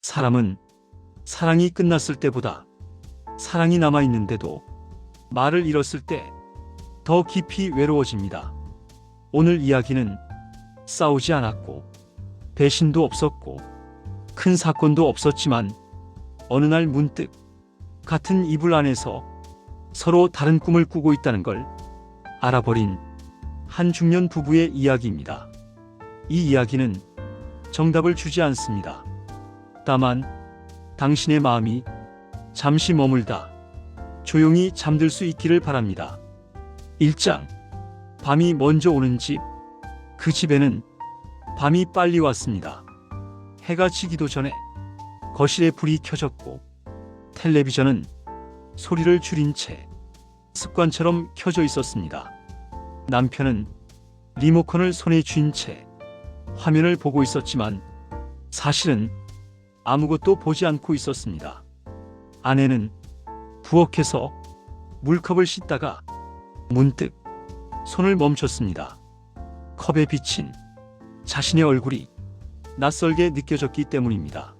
사람은 사랑이 끝났을 때보다 사랑이 남아있는데도 말을 잃었을 때 더 깊이 외로워집니다. 오늘 이야기는 싸우지 않았고 배신도 없었고 큰 사건도 없었지만 어느 날 문득 같은 이불 안에서 서로 다른 꿈을 꾸고 있다는 걸 알아버린 한 중년 부부의 이야기입니다. 이 이야기는 정답을 주지 않습니다. 다만 당신의 마음이 잠시 머물다 조용히 잠들 수 있기를 바랍니다. 1장. 밤이 먼저 오는 집. 그 집에는 밤이 빨리 왔습니다. 해가 지기도 전에 거실에 불이 켜졌고 텔레비전은 소리를 줄인 채 습관처럼 켜져 있었습니다. 남편은 리모컨을 손에 쥔 채 화면을 보고 있었지만 사실은 아무것도 보지 않고 있었습니다. 아내는 부엌에서 물컵을 씻다가 문득 손을 멈췄습니다. 컵에 비친 자신의 얼굴이 낯설게 느껴졌기 때문입니다.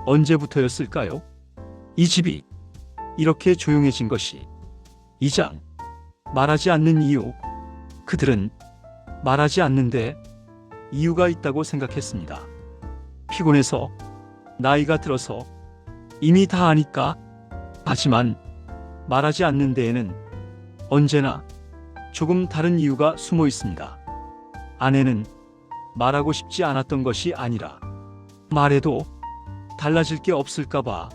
언제부터였을까요? 이 집이 이렇게 조용해진 것이. 2장. 말하지 않는 이유. 그들은 말하지 않는데 이유가 있다고 생각했습니다. 피곤해서, 나이가 들어서, 이미 다 아니까. 하지만 말하지 않는 데에는 언제나 조금 다른 이유가 숨어 있습니다. 아내는 말하고 싶지 않았던 것이 아니라 말해도 달라질 게 없을까봐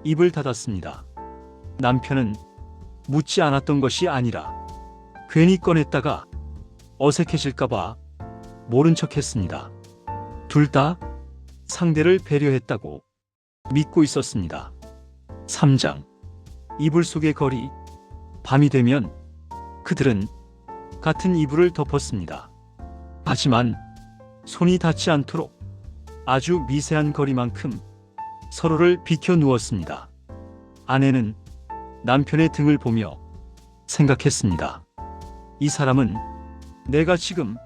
입을 닫았습니다. 남편은 묻지 않았던 것이 아니라 괜히 꺼냈다가 어색해질까봐 모른 척했습니다. 둘 다 상대를 배려했다고 믿고 있었습니다. 3장. 이불 속의 거리. 밤이 되면 그들은 같은 이불을 덮었습니다. 하지만 손이 닿지 않도록 아주 미세한 거리만큼 서로를 비켜 누웠습니다. 아내는 남편의 등을 보며 생각했습니다. 이 사람은 내가 지금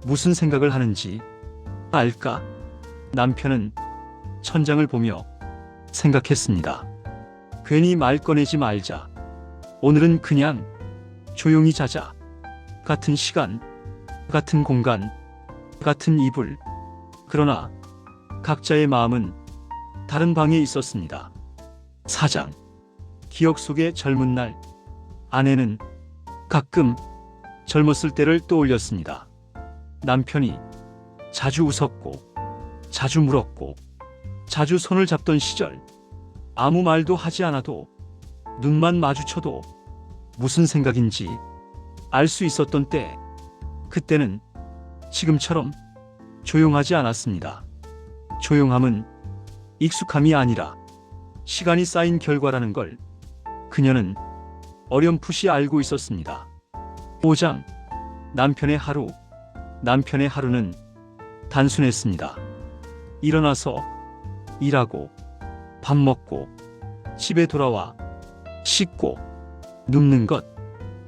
무슨 생각을 하는지 알까? 남편은 천장을 보며 생각했습니다. 괜히 말 꺼내지 말자. 오늘은 그냥 조용히 자자. 같은 시간, 같은 공간, 같은 이불. 그러나 각자의 마음은 다른 방에 있었습니다. 4장. 기억 속의 젊은 날. 아내는 가끔 젊었을 때를 떠올렸습니다. 남편이 자주 웃었고, 자주 물었고, 자주 손을 잡던 시절. 아무 말도 하지 않아도 눈만 마주쳐도 무슨 생각인지 알 수 있었던 때. 그때는 지금처럼 조용하지 않았습니다. 조용함은 익숙함이 아니라 시간이 쌓인 결과라는 걸 그녀는 어렴풋이 알고 있었습니다. 5장. 남편의 하루. 남편의 하루는 단순했습니다. 일어나서 일하고 밥 먹고 집에 돌아와 씻고 눕는 것.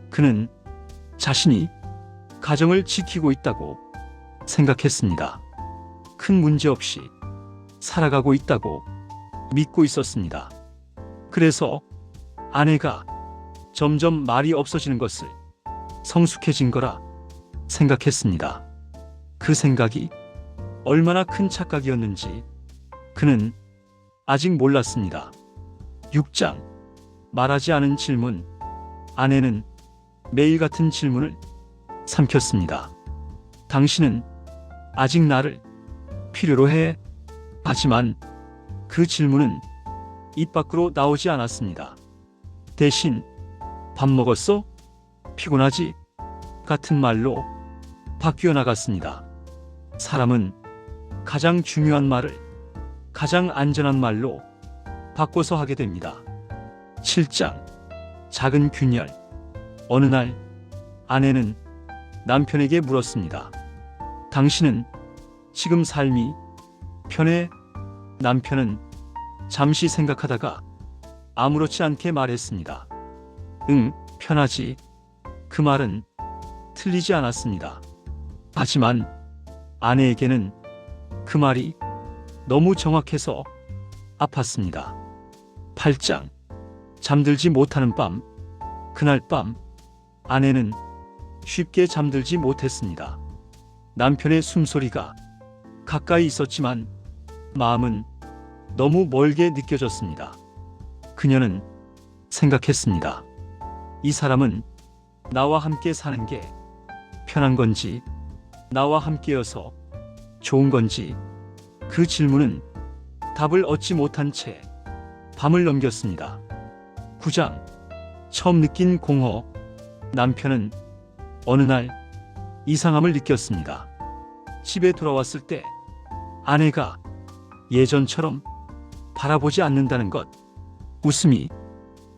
그는 자신이 가정을 지키고 있다고 생각했습니다. 큰 문제 없이 살아가고 있다고 믿고 있었습니다. 그래서 아내가 점점 말이 없어지는 것을 성숙해진 거라 생각했습니다. 그 생각이 얼마나 큰 착각이었는지 그는 아직 몰랐습니다. 6장. 말하지 않은 질문. 아내는 매일 같은 질문을 삼켰습니다. 당신은 아직 나를 필요로 해? 하지만 그 질문은 입 밖으로 나오지 않았습니다. 대신 밥 먹었어? 피곤하지? 같은 말로 바뀌어 나갔습니다. 사람은 가장 중요한 말을 가장 안전한 말로 바꿔서 하게 됩니다. 7장. 작은 균열. 어느 날 아내는 남편에게 물었습니다. 당신은 지금 삶이 편해? 남편은 잠시 생각하다가 아무렇지 않게 말했습니다. 응, 편하지. 그 말은 틀리지 않았습니다. 하지만 아내에게는 그 말이 너무 정확해서 아팠습니다. 8장. 잠들지 못하는 밤. 그날 밤 아내는 쉽게 잠들지 못했습니다. 남편의 숨소리가 가까이 있었지만 마음은 너무 멀게 느껴졌습니다. 그녀는 생각했습니다. 이 사람은 나와 함께 사는 게 편한 건지, 나와 함께여서 좋은 건지, 그 질문은 답을 얻지 못한 채 밤을 넘겼습니다. 9장. 처음 느낀 공허. 남편은 어느 날 이상함을 느꼈습니다. 집에 돌아왔을 때 아내가 예전처럼 바라보지 않는다는 것, 웃음이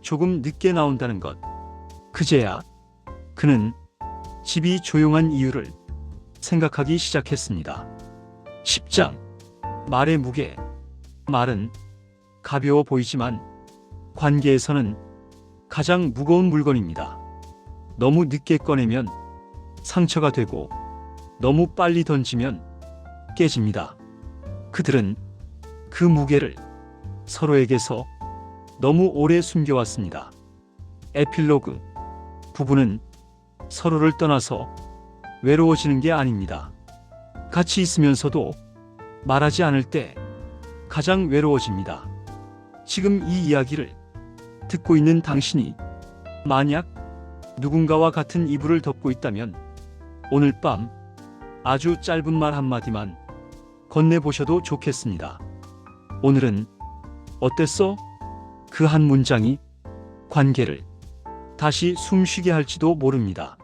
조금 늦게 나온다는 것. 그제야 그는 집이 조용한 이유를 생각하기 시작했습니다. 10장. 말의 무게. 말은 가벼워 보이지만 관계에서는 가장 무거운 물건입니다. 너무 늦게 꺼내면 상처가 되고 너무 빨리 던지면 깨집니다. 그들은 그 무게를 서로에게서 너무 오래 숨겨왔습니다. 에필로그. 부부는 서로를 떠나서 외로워지는 게 아닙니다. 같이 있으면서도 말하지 않을 때 가장 외로워집니다. 지금 이 이야기를 듣고 있는 당신이 만약 누군가와 같은 이불을 덮고 있다면 오늘 밤 아주 짧은 말 한마디만 건네보셔도 좋겠습니다. 오늘은 어땠어? 그 한 문장이 관계를 다시 숨쉬게 할지도 모릅니다.